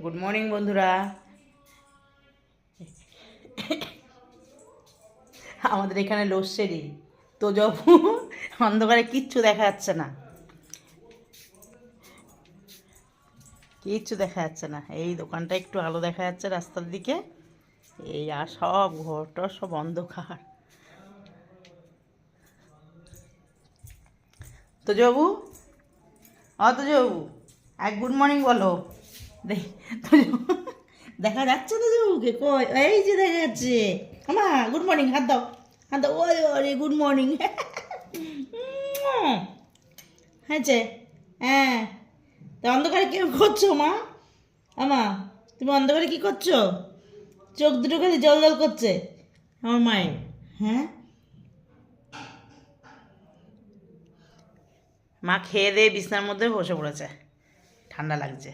Good morning বন্ধুরা। আমাদের এখানে লোডশেডিং, তো জবু অন্ধকারে কিচ্ছু দেখা যাচ্ছে না, কিচ্ছু দেখা যাচ্ছে না। এই দোকানটা একটু আলো দেখা যাচ্ছে রাস্তার দিকে, এই আর সব ঘরটা সব অন্ধকার। তো জবু, তো জবু এক গুড মর্নিং বলো। তো দেখা যাচ্ছে তো জবুকে? কই, এই যে দেখা যাচ্ছে। আমা গুড মর্নিং, হাত দাও, হাত দাও। ওরে ওরে গুড মর্নিং। হয়েছে? হ্যাঁ। তা অন্ধকারে কেউ করছো মা? আমা, তুমি অন্ধকারে কি করছো? চোখ দুটো খালি জল জল করছে আমার মায়ের। হ্যাঁ, মা খেয়ে দিয়ে বিছনার মধ্যে বসে পড়েছে, ঠান্ডা লাগছে।